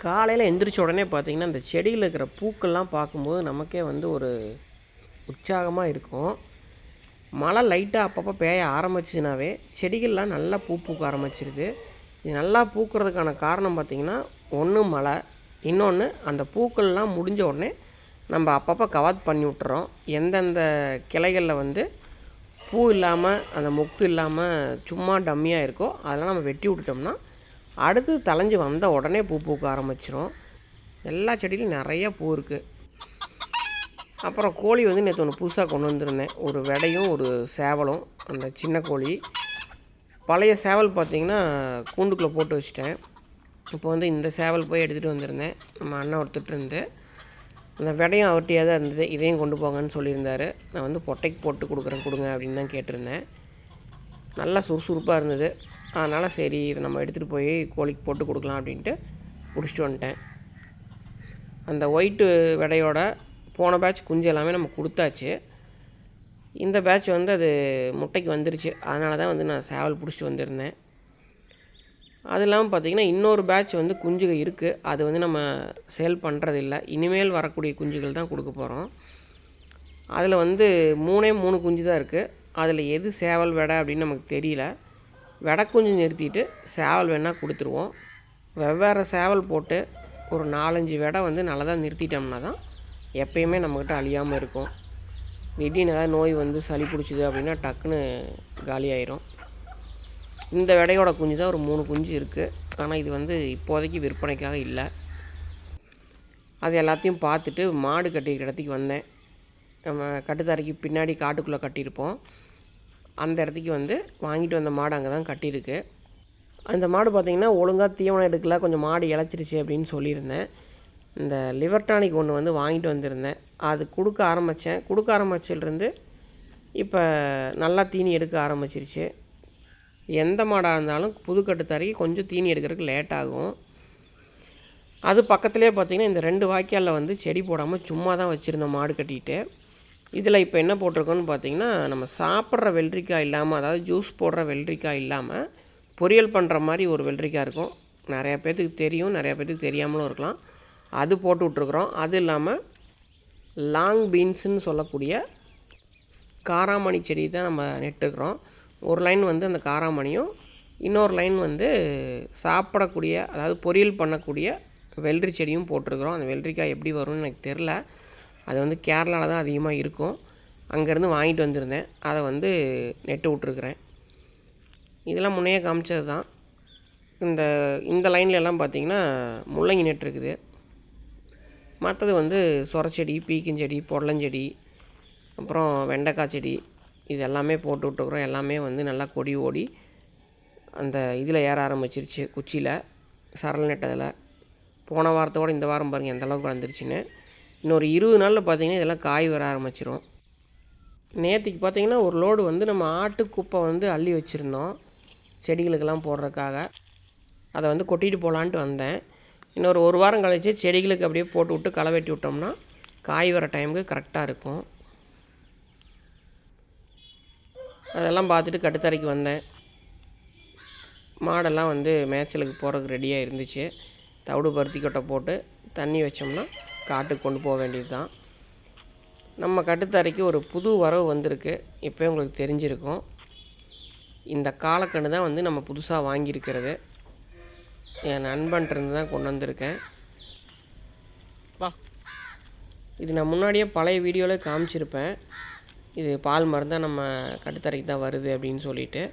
காலையில் எந்திரிச்ச உடனே பார்த்திங்கன்னா இந்த செடியில் இருக்கிற பூக்கள்லாம் பார்க்கும்போது நமக்கே வந்து ஒரு உற்சாகமாக இருக்கும். மழை லைட்டாக அப்பப்போ பெய்ய ஆரம்பிச்சுனாவே செடிகள்லாம் நல்லா பூக்க ஆரம்பிச்சிருது. இது நல்லா பூக்கிறதுக்கான காரணம் பார்த்திங்கன்னா, ஒன்று மழை, இன்னொன்று அந்த பூக்கள்லாம் முடிஞ்ச உடனே நம்ம அப்பப்போ கவாத் பண்ணி விட்டுறோம். எந்தெந்த கிளைகளில் வந்து பூ இல்லாமல் அந்த மொக்கு இல்லாமல் சும்மா டம்மியாக இருக்கோ அதெல்லாம் நம்ம வெட்டி விட்டுட்டோம்னா அடுத்து தளைஞ்சு வந்த உடனே பூக்க ஆரம்பிச்சிரும். எல்லா செடியிலும் நிறைய பூ இருக்குது. அப்புறம் கோழி வந்து நேற்று ஒன்று புதுசாக கொண்டு வந்திருந்தேன். ஒரு வெடையும் ஒரு சேவலும். அந்த சின்ன கோழி பழைய சேவல் பார்த்திங்கன்னா கூண்டுக்குள்ளே போட்டு வச்சுட்டேன். இப்போ வந்து இந்த சேவல் போய் எடுத்துகிட்டு வந்திருந்தேன். நம்ம அண்ணன் ஒருத்தட்டு அந்த வெடையும் அவர்கிட்டையாக தான் இருந்தது. இதையும் கொண்டு போங்கன்னு சொல்லியிருந்தார். நான் வந்து பொட்டைக்கு போட்டு கொடுங்க அப்படின்னு தான் கேட்டிருந்தேன். நல்லா சுறுசுறுப்பாக இருந்தது. அதனால் சரி இதை நம்ம எடுத்துகிட்டு போய் கோழிக்கு போட்டு கொடுக்கலாம் அப்படின்ட்டு பிடிச்சிட்டு வந்துட்டேன். அந்த ஒயிட்டு வெடையோட போன பேட்ச் குஞ்சு எல்லாமே நம்ம கொடுத்தாச்சு. இந்த பேட்ச் வந்து அது முட்டைக்கு வந்துருச்சு. அதனால தான் வந்து நான் சேவல் பிடிச்சிட்டு வந்திருந்தேன். அது இல்லாமல் பார்த்திங்கன்னா இன்னொரு பேட்ச் வந்து குஞ்சுகள் இருக்குது. அது வந்து நம்ம சேல் பண்ணுறதில்ல. இனிமேல் வரக்கூடிய குஞ்சுகள் தான் கொடுக்க போகிறோம். அதில் வந்து 3 குஞ்சு தான் இருக்குது. அதில் எது சேவல் வெடை அப்படின்னு நமக்கு தெரியல. வெடை குஞ்சு நிறுத்திட்டு சேவல் வேணால் கொடுத்துருவோம். வெவ்வேறு சேவல் போட்டு ஒரு 4-5 வெடை வந்து நல்லதாக நிறுத்திட்டோம்னா தான் எப்பயுமே நம்மக்கிட்ட அழியாமல் இருக்கும். திடீர்னு ஏதாவது நோய் வந்து சளி பிடிச்சிது அப்படின்னா டக்குன்னு காலியாயிரும். இந்த வெடையோட குஞ்சு தான் ஒரு 3 குஞ்சு இருக்குது. ஆனால் இது வந்து இப்போதைக்கு விற்பனைக்காக இல்லை. அது எல்லாத்தையும் பார்த்துட்டு மாடு கட்டியிருக்கிற இடத்துக்கு வந்தேன். நம்ம கட்டுத்தரைக்கு பின்னாடி காட்டுக்குள்ளே கட்டியிருப்போம். அந்த இடத்துக்கு வந்து வாங்கிட்டு வந்த மாடு அங்கே தான் கட்டியிருக்கு. அந்த மாடு பார்த்திங்கன்னா ஒழுங்காக தீவனம் எடுக்கல, கொஞ்சம் மாடு இழைச்சிருச்சு அப்படின்னு சொல்லியிருந்தேன். இந்த லிவர் டானிக் ஒன்று வந்து வாங்கிட்டு வந்திருந்தேன். அது கொடுக்க ஆரம்பிச்சிலிருந்து இப்போ நல்லா தீனி எடுக்க ஆரம்பிச்சிருச்சு. எந்த மாடாக இருந்தாலும் புது கட்டுத்தரைக்கு கொஞ்சம் தீனி எடுக்கிறதுக்கு லேட் ஆகும். அது பக்கத்துலேயே பார்த்திங்கன்னா இந்த 2 வாய்க்காலில் வந்து செடி போடாமல் சும்மா தான் வச்சுருந்தோம் மாடு கட்டிட்டு. இதில் இப்போ என்ன போட்டிருக்கோன்னு பார்த்திங்கன்னா, நம்ம சாப்பிட்ற வெள்ளரிக்காய் இல்லாமல், அதாவது ஜூஸ் போடுற வெள்ளரிக்காய் இல்லாமல் பொரியல் பண்ணுற மாதிரி ஒரு வெள்ளரிக்காய் இருக்கும். நிறையா பேர்த்துக்கு தெரியும், நிறையா பேர்த்துக்கு தெரியாமலும் இருக்கலாம். அது போட்டு விட்ருக்குறோம். அது இல்லாமல் லாங் பீன்ஸுன்னு சொல்லக்கூடிய காராமணி செடி தான் நம்ம நட்டுருக்குறோம். ஒரு லைன் வந்து அந்த காராமணியும், இன்னொரு லைன் வந்து சாப்பிடக்கூடிய, அதாவது பொரியல் பண்ணக்கூடிய வெள்ளரி செடியும் போட்டிருக்குறோம். அந்த வெள்ளரிக்காய் எப்படி வரும்னு எனக்கு தெரில. அது வந்து கேரளாவில் தான் அதிகமாக இருக்கும். அங்கேருந்து வாங்கிட்டு வந்திருந்தேன். அதை வந்து நெட்டு விட்ருக்குறேன். இதெல்லாம் முன்னையே காமிச்சது தான். இந்த லைன்லலாம் பார்த்திங்கன்னா முள்ளங்கி நெட்டுருக்குது. மற்றது வந்து சொரச்செடி, பீக்கஞ்செடி, பொடலஞ்செடி, அப்புறம் வெண்டைக்காய் செடி, இது எல்லாமே போட்டு விட்டுருக்குறோம். எல்லாமே வந்து நல்லா கொடி ஓடி அந்த இதில் ஏற ஆரம்பிச்சிருச்சு. குச்சியில் சரல் நெட்டதில் போன வாரத்தோடு இந்த வாரம் பாருங்கள் எந்தளவுக்கு வளர்ந்துருச்சுன்னு. இன்னொரு 20 நாளில் பார்த்திங்கன்னா இதெல்லாம் காய் வர ஆரம்பிச்சிரும். நேற்றுக்கு பார்த்திங்கன்னா ஒரு லோடு வந்து நம்ம ஆட்டு குப்பை வந்து அள்ளி வச்சுருந்தோம் செடிகளுக்கெல்லாம் போடுறதுக்காக. அதை வந்து கொட்டிட்டு போகலான்ட்டு வந்தேன். இன்னொரு 1 வாரம் கழிச்சு செடிகளுக்கு அப்படியே போட்டு விட்டு களை வெட்டி விட்டோம்னா காய் வர டைமுக்கு கரெக்டாக இருக்கும். அதெல்லாம் பார்த்துட்டு கட்டுத்தரைக்கு வந்தேன். மாடெல்லாம் வந்து மேய்ச்சலுக்கு போகிறதுக்கு ரெடியாக இருந்துச்சு. தவிடு பருத்தி கொட்டை போட்டு தண்ணி வச்சோம்னா காட்டுக்கு கொண்டு போக வேண்டியது தான். நம்ம கட்டுத்தரைக்கு ஒரு புது வரவு வந்திருக்கு. இப்போ உங்களுக்கு தெரிஞ்சிருக்கும். இந்த காலக்கன்று தான் வந்து நம்ம புதுசாக வாங்கியிருக்கிறது. என் நண்பன்கிட்டருந்து தான் கொண்டு வந்திருக்கேன். இது நான் முன்னாடியே பழைய வீடியோவில் காமிச்சிருப்பேன். இது பால் மருந்தாக நம்ம கட்டுத்தரைக்கு தான் வருது அப்படின்னு சொல்லிட்டு.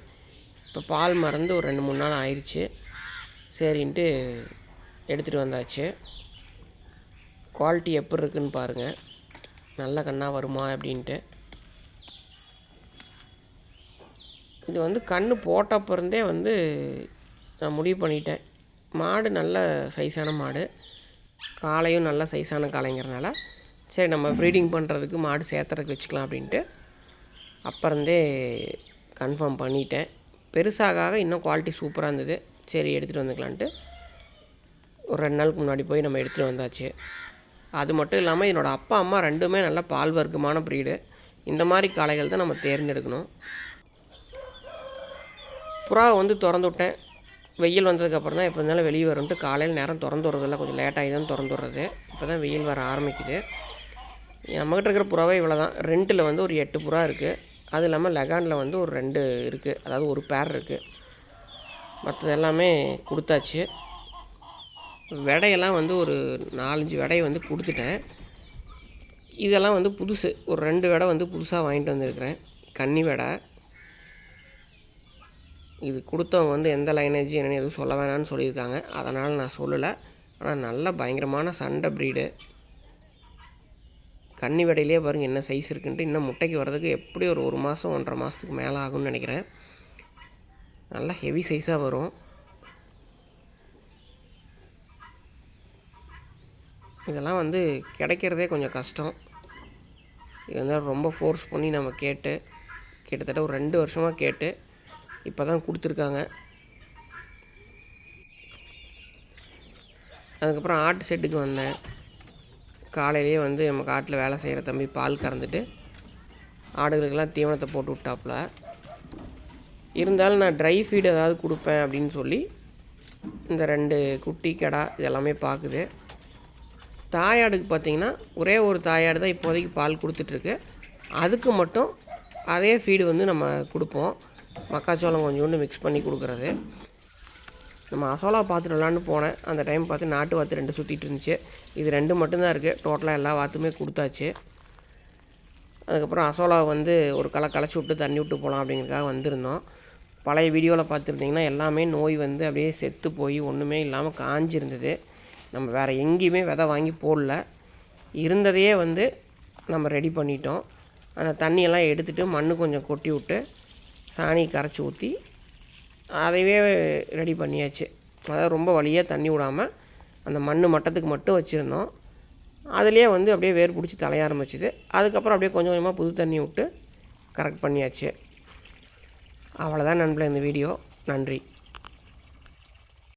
இப்போ பால் மறந்து ஒரு 2-3 நாள் ஆயிடுச்சு. சரின்ட்டு எடுத்துகிட்டு வந்தாச்சு. குவாலிட்டி எப்படி இருக்குன்னு பாருங்கள். நல்ல கண்ணாக வருமா அப்படின்ட்டு. இது வந்து கன்று போட்டப்போருந்தே வந்து நான் முடிவு பண்ணிட்டேன். மாடு நல்ல சைஸான மாடு, காளையும் நல்ல சைஸான காளைங்கிறனால சரி நம்ம ப்ரீடிங் பண்ணுறதுக்கு மாடு சேர்த்துறதுக்கு வச்சுக்கலாம் அப்படின்ட்டு அப்போருந்தே கன்ஃபார்ம் பண்ணிட்டேன். பெருசாக இன்னும் குவாலிட்டி சூப்பராக இருந்தது. சரி எடுத்துகிட்டு வந்துக்கலான்ட்டு ஒரு 2 நாளுக்கு முன்னாடி போய் நம்ம எடுத்துகிட்டு வந்தாச்சு. அது மட்டும் இல்லாமல் என்னோடய அப்பா அம்மா 2மே நல்ல பால் வர்க்கமான ப்ரீடு. இந்த மாதிரி காளைகள் தான் நம்ம தேர்ந்தெடுக்கணும். புறா வந்து திறந்து விட்டேன். வெயில் வந்ததுக்கப்புறம் தான் எப்போ இருந்தாலும் வெளியே வரும்ட்டு காலையில் நேரம் திறந்து விட்றதில்ல, கொஞ்சம் லேட்டாகி தான் திறந்து விட்றது. இப்போ தான் வெயில் வர ஆரம்பிக்குது. நம்மக்கிட்ட இருக்கிற புறாவே இவ்வளோ தான். ரெண்டில் வந்து ஒரு 8 புறா இருக்குது. அது இல்லாமல் லெகானில் வந்து ஒரு 2 இருக்குது, அதாவது ஒரு பேர் இருக்குது. மற்றது எல்லாமே கொடுத்தாச்சு. விடையெல்லாம் வந்து ஒரு 4-5 விடையை வந்து கொடுத்துட்டேன். இதெல்லாம் வந்து புதுசு, ஒரு 2 விடை வந்து புதுசாக வாங்கிட்டு வந்திருக்கிறேன், கன்னி விடை. இது கொடுத்தவங்க வந்து எந்த லைனேஜ் என்னென்னு எதுவும் சொல்ல வேணான்னு சொல்லியிருக்காங்க, அதனால் நான் சொல்லலை. ஆனால் நல்ல பயங்கரமான சண்டை ப்ரீடு. கன்னி விடையிலே பாருங்கள் என்ன சைஸ் இருக்குன்ட்டு. இன்னும் முட்டைக்கு வர்றதுக்கு எப்படி ஒரு மாதம் 1.5 மாதத்துக்கு மேலே ஆகும்னு நினைக்கிறேன். நல்லா ஹெவி சைஸாக வரும். இதெல்லாம் வந்து கிடைக்கிறதே கொஞ்சம் கஷ்டம். இது வந்து ரொம்ப ஃபோர்ஸ் பண்ணி நம்ம கிட்டத்தட்ட ஒரு 2 வருஷமாக கேட்டு இப்போ தான் கொடுத்துருக்காங்க. அதுக்கப்புறம் ஆட்டு செட்டுக்கு வந்தேன். காலையிலேயே வந்து நம்ம காட்டில் வேலை செய்கிற தம்பி பால் கறந்துட்டு ஆடுகளுக்கெல்லாம் தீவனத்தை போட்டு விட்டாப்புல. இருந்தாலும் நான் ட்ரை ஃபீடு ஏதாவது கொடுப்பேன் அப்படின்னு சொல்லி இந்த 2 குட்டி கடா இதெல்லாமே பார்க்குது. தாயாடுக்கு பார்த்திங்கன்னா ஒரே ஒரு தாயாடு தான் இப்போதைக்கு பால் கொடுத்துட்ருக்கு. அதுக்கு மட்டும் அதே ஃபீடு வந்து நம்ம கொடுப்போம். மக்காச்சோளம் கொஞ்சோண்டு மிக்ஸ் பண்ணி கொடுக்குறது. நம்ம அசோலா பார்த்துட்டு விளாண்டு போனேன். அந்த டைம் பார்த்து நாட்டு வாத்து 2 சுற்றிட்டு இருந்துச்சு. இது 2 மட்டும்தான் இருக்குது. டோட்டலாக எல்லா வாத்துமே கொடுத்தாச்சு. அதுக்கப்புறம் அசோலாவை வந்து ஒரு களைச்சி விட்டு தண்ணி விட்டு போகலாம் அப்படிங்கிறதுக்காக வந்திருந்தோம். பழைய வீடியோவில் பார்த்துருந்திங்கன்னா எல்லாமே நோய் வந்து அப்படியே செத்து போய் ஒன்றுமே இல்லாமல் காஞ்சிருந்தது. நம்ம வேறு எங்கேயுமே விதை வாங்கி போடல, இருந்ததையே வந்து நம்ம ரெடி பண்ணிட்டோம். அந்த தண்ணியெல்லாம் எடுத்துகிட்டு மண் கொஞ்சம் கொட்டி விட்டு சாணி கரைச்சி ஊற்றி அதையே ரெடி பண்ணியாச்சு. அதாவது ரொம்ப வழியாக தண்ணி விடாமல் அந்த மண் மட்டத்துக்கு மட்டும் வச்சுருந்தோம். அதுலேயே வந்து அப்படியே வேர் பிடிச்சி தலைய ஆரம்பிச்சிது. அதுக்கப்புறம் அப்படியே கொஞ்சம் கொஞ்சமாக புது தண்ணி விட்டு கரெக்ட் பண்ணியாச்சு. அவ்வளோதான் நண்பர்களே இந்த வீடியோ. நன்றி.